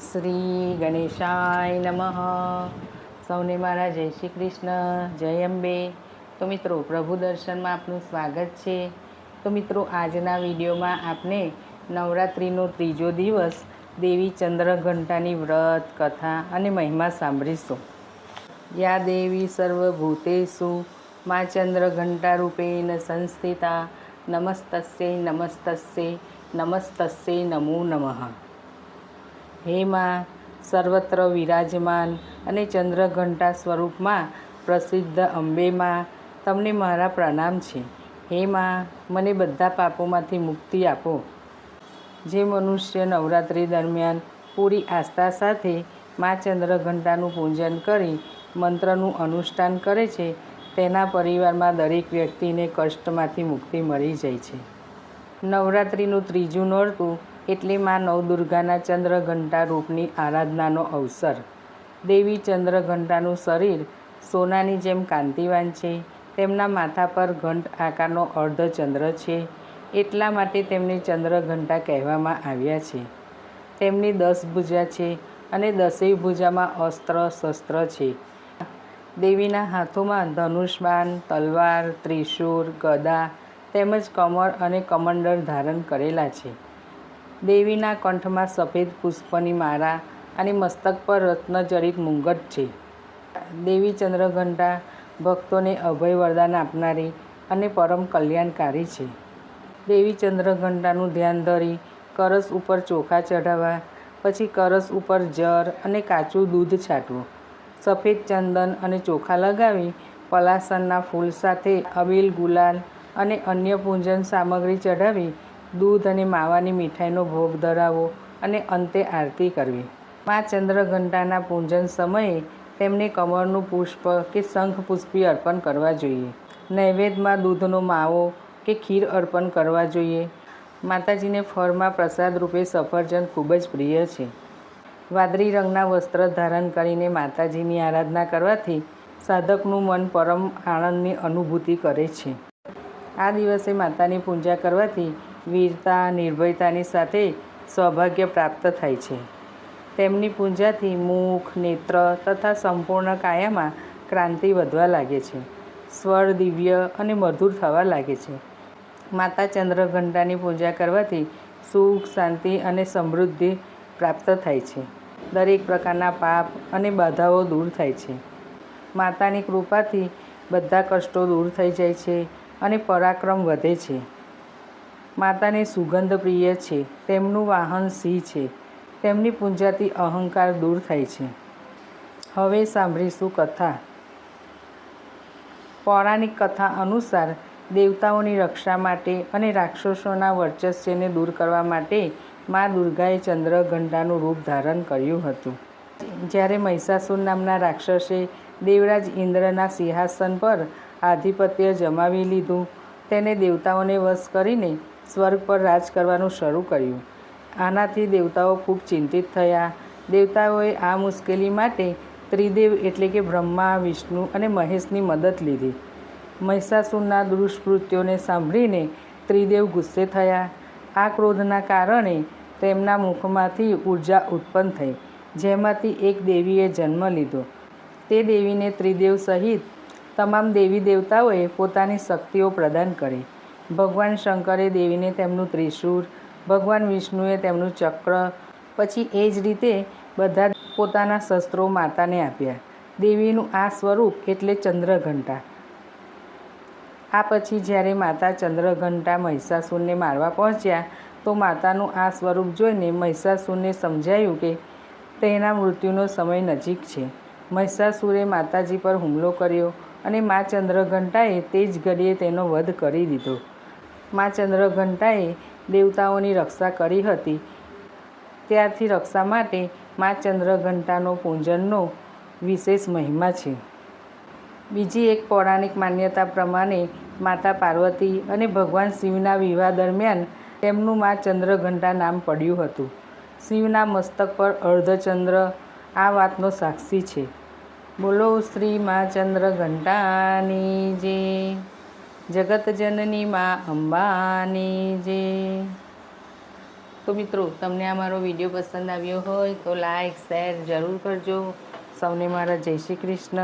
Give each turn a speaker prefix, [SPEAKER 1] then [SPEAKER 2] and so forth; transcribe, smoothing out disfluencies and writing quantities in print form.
[SPEAKER 1] શ્રી ગણેશાય નમઃ. સૌને મારા જય શ્રી કૃષ્ણ, જય અંબે. તો મિત્રો, પ્રભુ દર્શનમાં આપનું સ્વાગત છે. તો મિત્રો, આજના વિડીયોમાં આપણે નવરાત્રિનો ત્રીજો દિવસ દેવી ચંદ્રઘંટાની વ્રત કથા અને મહિમા સાંભળીશું. યા દેવી સર્વભૂતેષુ મા ચંદ્રઘંટા રૂપેણ સંસ્થિતા નમસ્તસ્યૈ નમસ્તસ્યૈ નમસ્તસ્યૈ નમો નમઃ. હે માં, સર્વત્ર વિરાજમાન અને ચંદ્રઘંટા સ્વરૂપમાં પ્રસિદ્ધ અંબે માં, તમને મારા પ્રણામ છે. હે માં, મને બધા પાપોમાંથી મુક્તિ આપો. જે મનુષ્ય નવરાત્રિ દરમિયાન પૂરી આસ્થા સાથે મા ચંદ્રઘંટાનું પૂજન કરી મંત્રનું અનુષ્ઠાન કરે છે, તેના પરિવારમાં દરેક વ્યક્તિને કષ્ટમાંથી મુક્તિ મળી જાય છે. નવરાત્રિનું ત્રીજું નોરતું એટલે માં નવદુર્ગાના ચંદ્રઘંટા રૂપની આરાધનાનો અવસર. દેવી ચંદ્રઘંટાનું શરીર સોનાની જેમ કાંતિવાન છે. તેમના માથા પર ઘંટ આકારનો અર્ધચંદ્ર છે, એટલા માટે તેમને ચંદ્રઘંટા કહેવામાં આવ્યા છે. તેમની 10 ભુજા છે અને 10 ભુજામાં અસ્ત્ર શસ્ત્ર છે. દેવીના હાથોમાં ધનુષબાણ, તલવાર, ત્રિશૂળ, ગદા તેમજ કમળ અને કમંડળ ધારણ કરેલા છે. દેવીના કંઠમાં સફેદ પુષ્પની માળા અને મસ્તક પર રત્નજડિત મુંગટ છે. દેવી ચંદ્રઘંટા ભક્તોને અભય વરદાન આપનારી અને પરમ કલ્યાણકારી છે. દેવી ચંદ્રઘંટાનું ધ્યાન ધરી કળશ ઉપર ચોખા ચઢાવવા, પછી કળશ ઉપર જર અને કાચું દૂધ છાંટવું. સફેદ ચંદન અને ચોખા લગાવી પલાસનના ફૂલ સાથે અબીલ, ગુલાલ અને અન્ય પૂજન સામગ્રી ચઢાવી દૂધ અને માવાની મીઠાઈનો ભોગ ધરાવવો અને અંતે આરતી કરવી. મા ચંદ્રઘંટાના પૂજન સમયે તેમને કમળનું પુષ્પ કે શંખ પુષ્પી અર્પણ કરવા જોઈએ. નૈવેદ્યમાં દૂધનો માવો કે ખીર અર્પણ કરવા જોઈએ. માતાજીને ફળમાં પ્રસાદ રૂપે સફરજન ખૂબ જ પ્રિય છે. વાદળી રંગના વસ્ત્ર ધારણ કરીને માતાજીની આરાધના કરવાથી સાધકનું મન પરમ આનંદની અનુભૂતિ કરે છે. આ દિવસે માતાની પૂજા કરવાથી વીરતા, નિર્ભયતાની સાથે સૌભાગ્ય પ્રાપ્ત થાય છે. તેમની પૂજાથી મુખ, નેત્ર તથા સંપૂર્ણ કાયામાં ક્રાંતિ વધવા લાગે છે. સ્વર દિવ્ય અને મધુર થવા લાગે છે. માતા ચંદ્રઘંટાની પૂજા કરવાથી સુખ, શાંતિ અને સમૃદ્ધિ પ્રાપ્ત થાય છે. દરેક પ્રકારના પાપ અને બાધાઓ દૂર થાય છે. માતાની કૃપાથી બધા કષ્ટો દૂર થઈ જાય છે અને પરાક્રમ વધે છે. માતાને સુગંધ પ્રિય છે. તેમનું વાહન સિંહ છે. તેમની પૂજાથી અહંકાર દૂર થાય છે. હવે સાંભળીશું કથા. પૌરાણિક કથા અનુસાર દેવતાઓની રક્ષા માટે અને રાક્ષસોના વર્ચસ્વને દૂર કરવા માટે મા દુર્ગાએ ચંદ્રઘંટાનું રૂપ ધારણ કર્યું હતું. જ્યારે મહિષાસુર નામના રાક્ષસે દેવરાજ ઇન્દ્રના સિંહાસન પર આધિપત્ય જમાવી લીધું, તેને દેવતાઓને વશ કરીને સ્વર્ગ પર રાજ કરવાનું શરૂ કર્યું. આનાથી દેવતાઓ ખૂબ ચિંતિત થયા. દેવતાઓએ આ મુશ્કેલી માટે ત્રિદેવ એટલે કે બ્રહ્મા, વિષ્ણુ અને મહેશની મદદ લીધી. મહિષાસુરના દુષ્કૃત્યોને સાંભળીને ત્રિદેવ ગુસ્સે થયા. આ ક્રોધના કારણે તેમના મુખમાંથી ઉર્જા ઉત્પન્ન થઈ, જેમાંથી એક દેવીએ જન્મ લીધો. તે દેવીને ત્રિદેવ સહિત તમામ દેવી દેવતાઓએ પોતાની શક્તિઓ પ્રદાન કરી. ભગવાન શંકરે દેવીને તેમનું ત્રિશૂળ, ભગવાન વિષ્ણુએ તેમનું ચક્ર, પછી એ જ રીતે બધા પોતાના શસ્ત્રો માતાને આપ્યા. દેવીનું આ સ્વરૂપ એટલે ચંદ્રઘંટા. આ પછી જ્યારે માતા ચંદ્રઘંટા મહિષાસુરને મારવા પહોંચ્યા, તો માતાનું આ સ્વરૂપ જોઈને મહિષાસુરને સમજાયું કે તેના મૃત્યુનો સમય નજીક છે. મહિષાસુરે માતાજી પર હુમલો કર્યો અને મા ચંદ્રઘંટાએ તે જ ઘડીએ તેનો વધ કરી દીધો. મા ચંદ્રઘંટાએ દેવતાઓની રક્ષા કરી હતી. ત્યારથી રક્ષા માટે મા ચંદ્રઘંટાનો પૂજનનો વિશેષ મહિમા છે. બીજી એક પૌરાણિક માન્યતા પ્રમાણે માતા પાર્વતી અને ભગવાન શિવના વિવાહ દરમિયાન તેમનું મા ચંદ્રઘંટા નામ પડ્યું હતું. શિવના મસ્તક પર અર્ધચંદ્ર આ વાતનો સાક્ષી છે. બોલો શ્રી મા ચંદ્રઘંટાની જય. જગત જનની મા અંબાની જય. તો તો મિત્રો તમને આ મારો વિડીયો પસંદ આવ્યો હોય તો લાઈક શેર જરૂર કરજો. સૌને મારા જય શ્રી કૃષ્ણ.